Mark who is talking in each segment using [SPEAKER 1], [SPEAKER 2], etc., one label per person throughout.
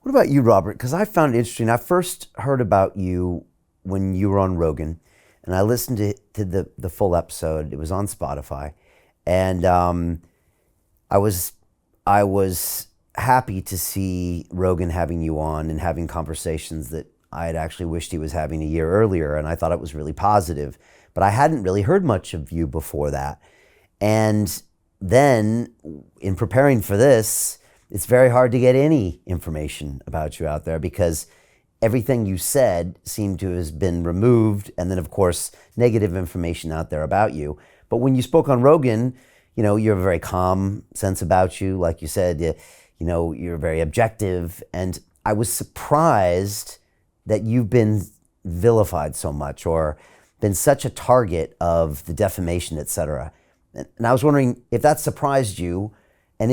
[SPEAKER 1] What about you, Robert? Because I found it interesting. I first heard about you when you were on Rogan, and I listened to the full episode. It was on Spotify, and I was I was happy to see Rogan having you on and having conversations that I had actually wished he was having a year earlier, and I thought it was really positive. But I hadn't really heard much of you before that. And then in preparing for this, it's very hard to get any information about you out there because everything you said seemed to have been removed. And then, of course, negative information out there about you. But when you spoke on Rogan, you have a very calm sense about you. Like you said, you're very objective. And I was surprised that you've been vilified so much or been such a target of the defamation, et cetera. And I was wondering if that surprised you, and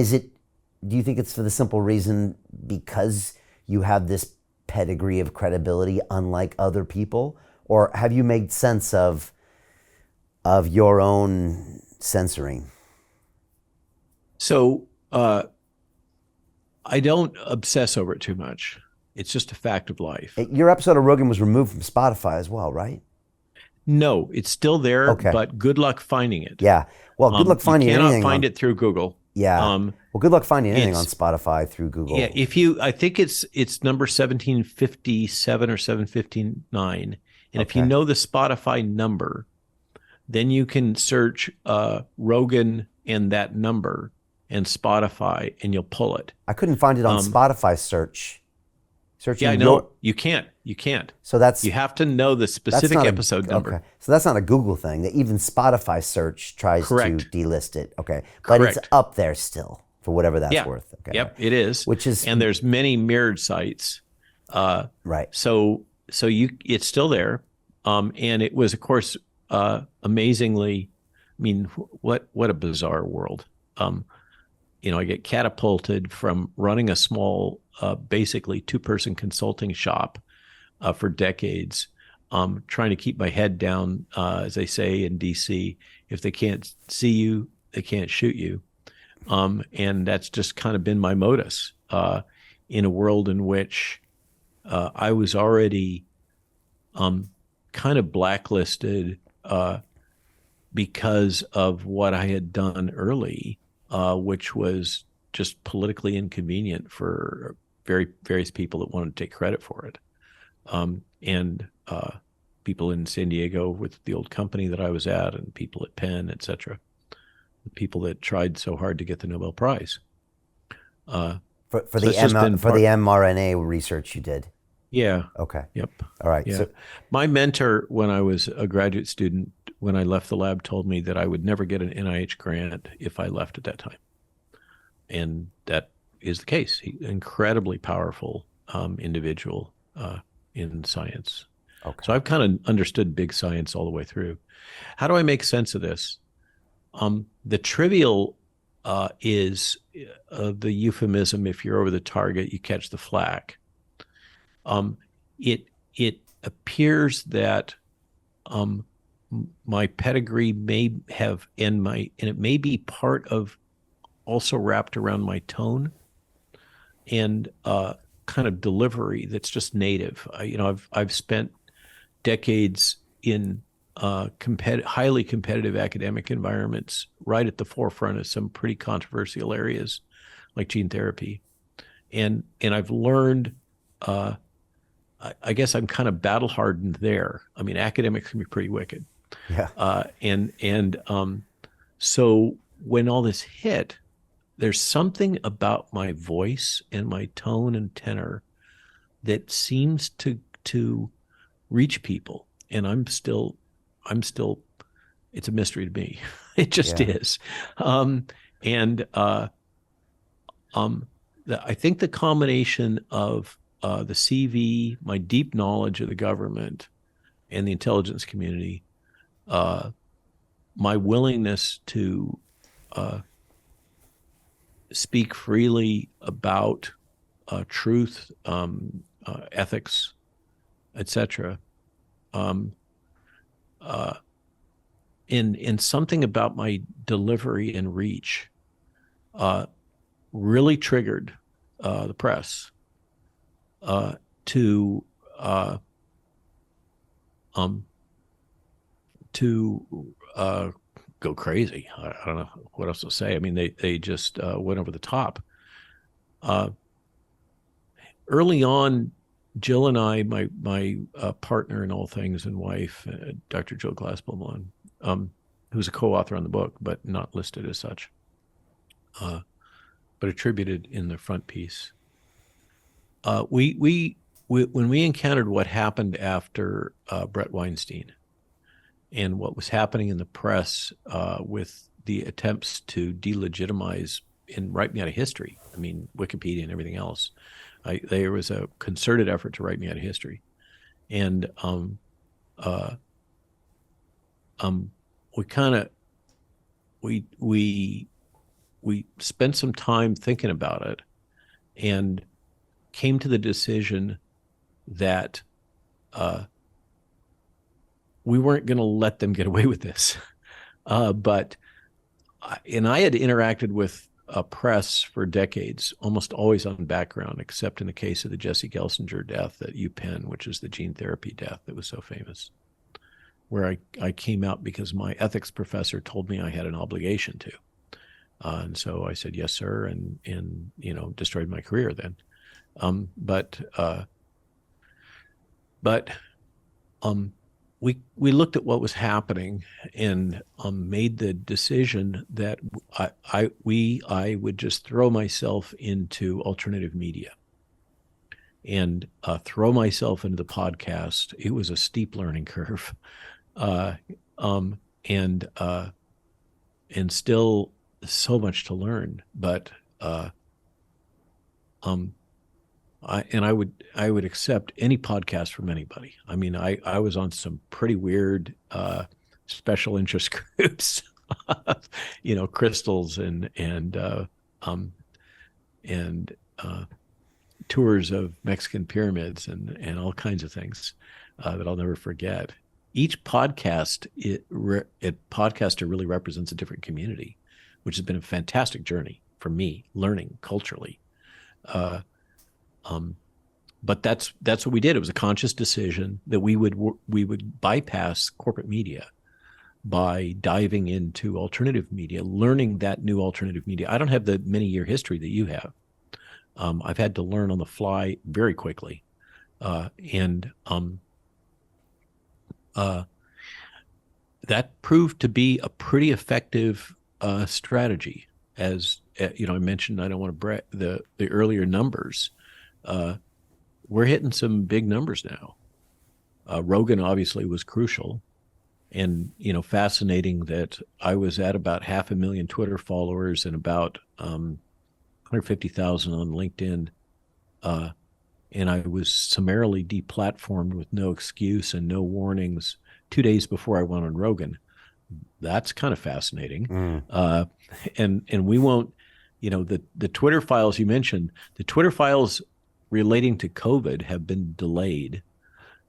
[SPEAKER 1] do you think it's for the simple reason because you have this pedigree of credibility unlike other people? Or have you made sense of your own censoring?
[SPEAKER 2] So I don't obsess over it too much. It's just a fact of life.
[SPEAKER 1] Your episode of Rogan was removed from Spotify as well, right?
[SPEAKER 2] No, it's still there,
[SPEAKER 1] Okay.
[SPEAKER 2] But good luck finding it.
[SPEAKER 1] Yeah. Well, good luck finding
[SPEAKER 2] you
[SPEAKER 1] anything.
[SPEAKER 2] cannot find it through Google.
[SPEAKER 1] Yeah. Well, good luck finding anything on Spotify through Google.
[SPEAKER 2] Yeah, I think it's number 1757 or 759. And
[SPEAKER 1] Okay.
[SPEAKER 2] if you know the Spotify number, then you can search Rogan and that number and Spotify, and you'll pull it.
[SPEAKER 1] I couldn't find it on Spotify search. Searching
[SPEAKER 2] Yeah, no, you can't. You can't.
[SPEAKER 1] So
[SPEAKER 2] you have to know the specific episode number.
[SPEAKER 1] Okay. So that's not a Google thing. That even Spotify search tries
[SPEAKER 2] Correct.
[SPEAKER 1] to delist it. Okay. But
[SPEAKER 2] Correct.
[SPEAKER 1] it's up there still for whatever that's worth. Okay.
[SPEAKER 2] Yep, it is. And there's many mirrored sites.
[SPEAKER 1] Right.
[SPEAKER 2] So it's still there. And it was, of course, amazingly, I mean, what a bizarre world. I get catapulted from running a small, basically two-person consulting shop for decades, trying to keep my head down, as they say in DC. If they can't see you, they can't shoot you. And that's just kind of been my modus in a world in which I was already kind of blacklisted because of what I had done early, which was just politically inconvenient for various people that wanted to take credit for it. And people in San Diego with the old company that I was at, and people at Penn, et cetera. The people that tried so hard to get the Nobel Prize.
[SPEAKER 1] For the mRNA research you did.
[SPEAKER 2] Yeah.
[SPEAKER 1] Okay.
[SPEAKER 2] Yep.
[SPEAKER 1] All right.
[SPEAKER 2] Yeah.
[SPEAKER 1] So
[SPEAKER 2] my mentor, when I was a graduate student, when I left the lab, told me that I would never get an NIH grant if I left at that time. And that is the case. He's an incredibly powerful individual in science.
[SPEAKER 1] Okay.
[SPEAKER 2] So I've kind of understood big science all the way through. How do I make sense of this? The trivial is the euphemism, if you're over the target, you catch the flak. It appears that my pedigree may have, and it may be part of, also wrapped around my tone and kind of delivery that's just native. I've spent decades in highly competitive academic environments, right at the forefront of some pretty controversial areas like gene therapy, and I've learned. I guess I'm kind of battle hardened there. I mean, academics can be pretty wicked.
[SPEAKER 1] Yeah.
[SPEAKER 2] So when all this hit, there's something about my voice and my tone and tenor that seems to reach people. And I'm still, it's a mystery to me. It just is. I think the combination of the CV, my deep knowledge of the government and the intelligence community, my willingness to speak freely about truth, ethics, etc. In something about my delivery and reach really triggered the press. uh, to uh, um, to go crazy. I don't know what else to say. I mean, they just went over the top. Uh, Early on, Jill and I, my partner in all things and wife, Dr. Jill Glassbell, who's a co-author on the book, but not listed as such, but attributed in the front piece. We when we encountered what happened after Brett Weinstein and what was happening in the press with the attempts to delegitimize and write me out of history, I mean, Wikipedia and everything else, there was a concerted effort to write me out of history. And uh, we kind of, we spent some time thinking about it and came to the decision that we weren't going to let them get away with this. But I had interacted with press for decades, almost always on background, except in the case of the Jesse Gelsinger death at UPenn, which is the gene therapy death that was so famous, where I came out because my ethics professor told me I had an obligation to. And so I said, yes, sir. And destroyed my career then. But we looked at what was happening and made the decision that I would just throw myself into alternative media and throw myself into the podcast. It was a steep learning curve, and still so much to learn. But I would accept any podcast from anybody. I mean, I was on some pretty weird special interest groups, crystals and tours of Mexican pyramids and all kinds of things that I'll never forget. Each podcaster really represents a different community, which has been a fantastic journey for me, learning culturally. But that's what we did. It was a conscious decision that we would bypass corporate media by diving into alternative media, learning that new alternative media. I don't have the many year history that you have. I've had to learn on the fly very quickly, and that proved to be a pretty effective strategy. As I mentioned, I don't want to brag the earlier numbers. We're hitting some big numbers now. Rogan obviously was crucial, and fascinating that I was at about 500,000 Twitter followers and about 150,000 on LinkedIn, and I was summarily deplatformed with no excuse and no warnings 2 days before I went on Rogan. That's kind of fascinating. And we won't, the Twitter files you mentioned, the Twitter files relating to COVID have been delayed.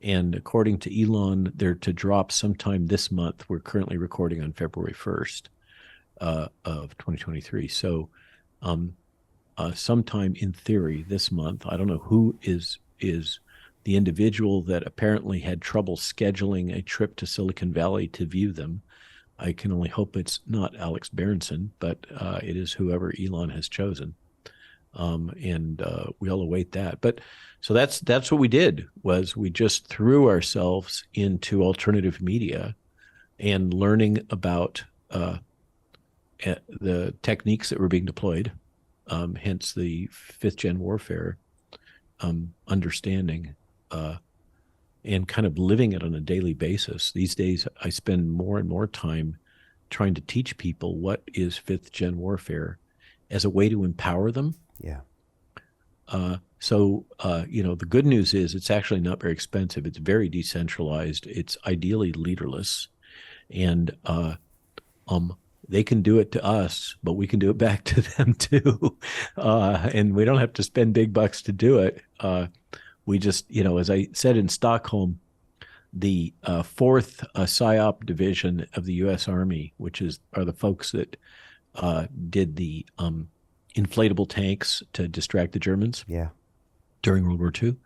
[SPEAKER 2] And according to Elon, they're to drop sometime this month. We're currently recording on February 1st of 2023. So sometime in theory this month, I don't know who is the individual that apparently had trouble scheduling a trip to Silicon Valley to view them. I can only hope it's not Alex Berenson, but it is whoever Elon has chosen. And we'll await that. But so that's what we did, was we just threw ourselves into alternative media and learning about the techniques that were being deployed, hence the 5th gen warfare understanding, and kind of living it on a daily basis. These days, I spend more and more time trying to teach people what is 5th gen warfare as a way to empower them.
[SPEAKER 1] Yeah.
[SPEAKER 2] So the good news is it's actually not very expensive. It's very decentralized. It's ideally leaderless, and they can do it to us, but we can do it back to them too. And we don't have to spend big bucks to do it. We just, as I said in Stockholm, the 4th PSYOP division of the U.S. Army, which are the folks that did the inflatable tanks to distract the Germans.
[SPEAKER 1] Yeah.
[SPEAKER 2] during World War II.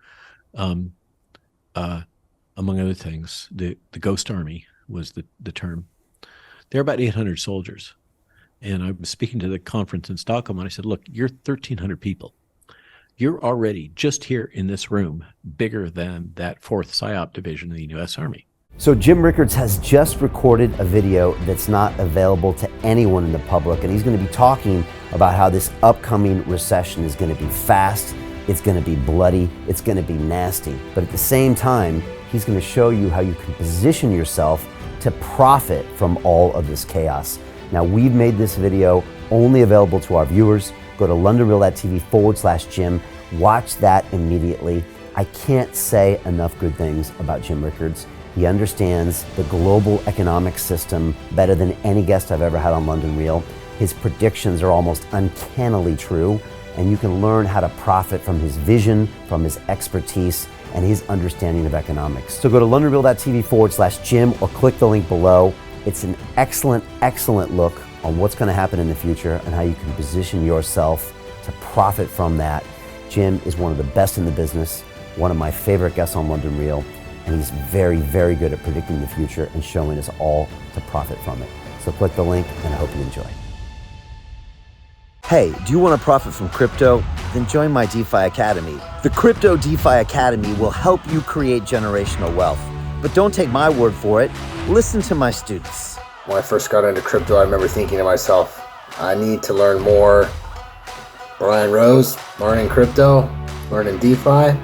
[SPEAKER 2] Among other things, the Ghost Army was the term. There are about 800 soldiers. And I was speaking to the conference in Stockholm, and I said, look, you're 1,300 people. You're already just here in this room bigger than that 4th PSYOP division of the U.S. Army.
[SPEAKER 1] So Jim Rickards has just recorded a video that's not available to anyone in the public, and he's going to be talking about how this upcoming recession is going to be fast, it's going to be bloody, it's going to be nasty. But at the same time, he's going to show you how you can position yourself to profit from all of this chaos. Now, we've made this video only available to our viewers. Go to londonreal.tv/Jim. Watch that immediately. I can't say enough good things about Jim Rickards. He understands the global economic system better than any guest I've ever had on London Real. His predictions are almost uncannily true, and you can learn how to profit from his vision, from his expertise, and his understanding of economics. So go to londonreal.tv/Jim or click the link below. It's an excellent, excellent look on what's going to happen in the future and how you can position yourself to profit from that. Jim is one of the best in the business, one of my favorite guests on London Real, and he's very, very good at predicting the future and showing us all to profit from it. So click the link, and I hope you enjoy. Hey, do you want to profit from crypto? Then join my DeFi Academy. The Crypto DeFi Academy will help you create generational wealth. But don't take my word for it. Listen to my students.
[SPEAKER 3] When I first got into crypto, I remember thinking to myself, I need to learn more. Brian Rose, learning crypto, learning DeFi,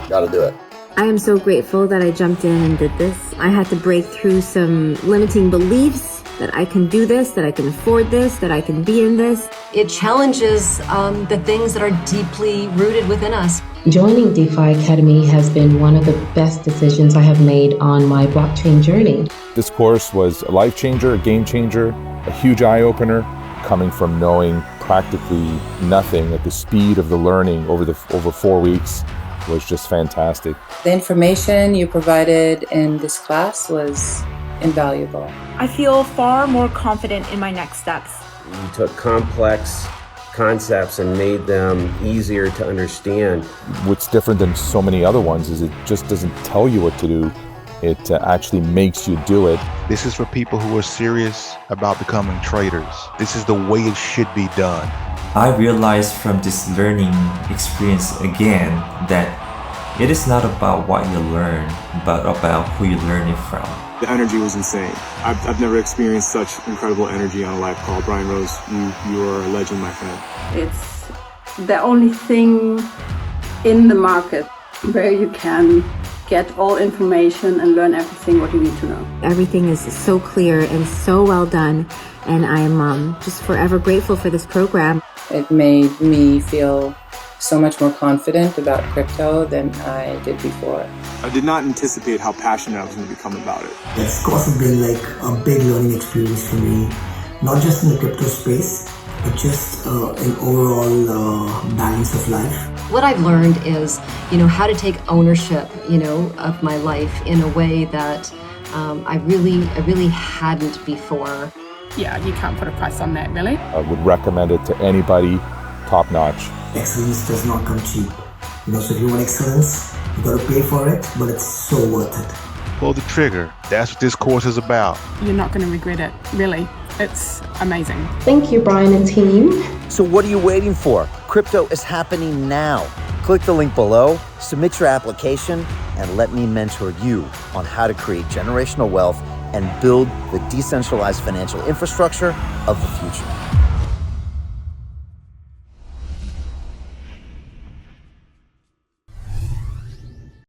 [SPEAKER 3] gotta do it.
[SPEAKER 4] I am so grateful that I jumped in and did this. I had to break through some limiting beliefs that I can do this, that I can afford this, that I can be in this.
[SPEAKER 5] It challenges the things that are deeply rooted within us.
[SPEAKER 6] Joining DeFi Academy has been one of the best decisions I have made on my blockchain journey.
[SPEAKER 7] This course was a life changer, a game changer, a huge eye-opener, coming from knowing practically nothing at the speed of the learning over 4 weeks was just fantastic.
[SPEAKER 8] The information you provided in this class was invaluable.
[SPEAKER 9] I feel far more confident in my next steps.
[SPEAKER 10] You took complex concepts and made them easier to understand.
[SPEAKER 7] What's different than so many other ones is it just doesn't tell you what to do. It actually makes you do it.
[SPEAKER 11] This is for people who are serious about becoming traders. This is the way it should be done.
[SPEAKER 12] I realized from this learning experience again that it is not about what you learn, but about who you learn it from.
[SPEAKER 13] The energy was insane. I've never experienced such incredible energy on a live call. Brian Rose, you are a legend, my friend.
[SPEAKER 14] It's the only thing in the market where you can get all information and learn everything what you need to know.
[SPEAKER 4] Everything is so clear and so well done, and I'm just forever grateful for this program.
[SPEAKER 8] It made me feel so much more confident about crypto than I did before.
[SPEAKER 13] I did not anticipate how passionate I was going to become about it.
[SPEAKER 15] It's also been like a big learning experience for me, not just in the crypto space, but just an overall balance of life.
[SPEAKER 5] What I've learned is, how to take ownership, of my life in a way that I really hadn't before.
[SPEAKER 9] Yeah, you can't put a price on that, really.
[SPEAKER 7] I would recommend it to anybody, top notch.
[SPEAKER 15] Excellence does not come cheap. So if you want excellence, you gotta pay for it, but it's so worth it.
[SPEAKER 11] Pull the trigger. That's what this course is about.
[SPEAKER 9] You're not going to regret it, really. It's amazing.
[SPEAKER 6] Thank you, Brian and team.
[SPEAKER 1] So what are you waiting for? Crypto is happening now. Click the link below, submit your application, and let me mentor you on how to create generational wealth and build the decentralized financial infrastructure of the future.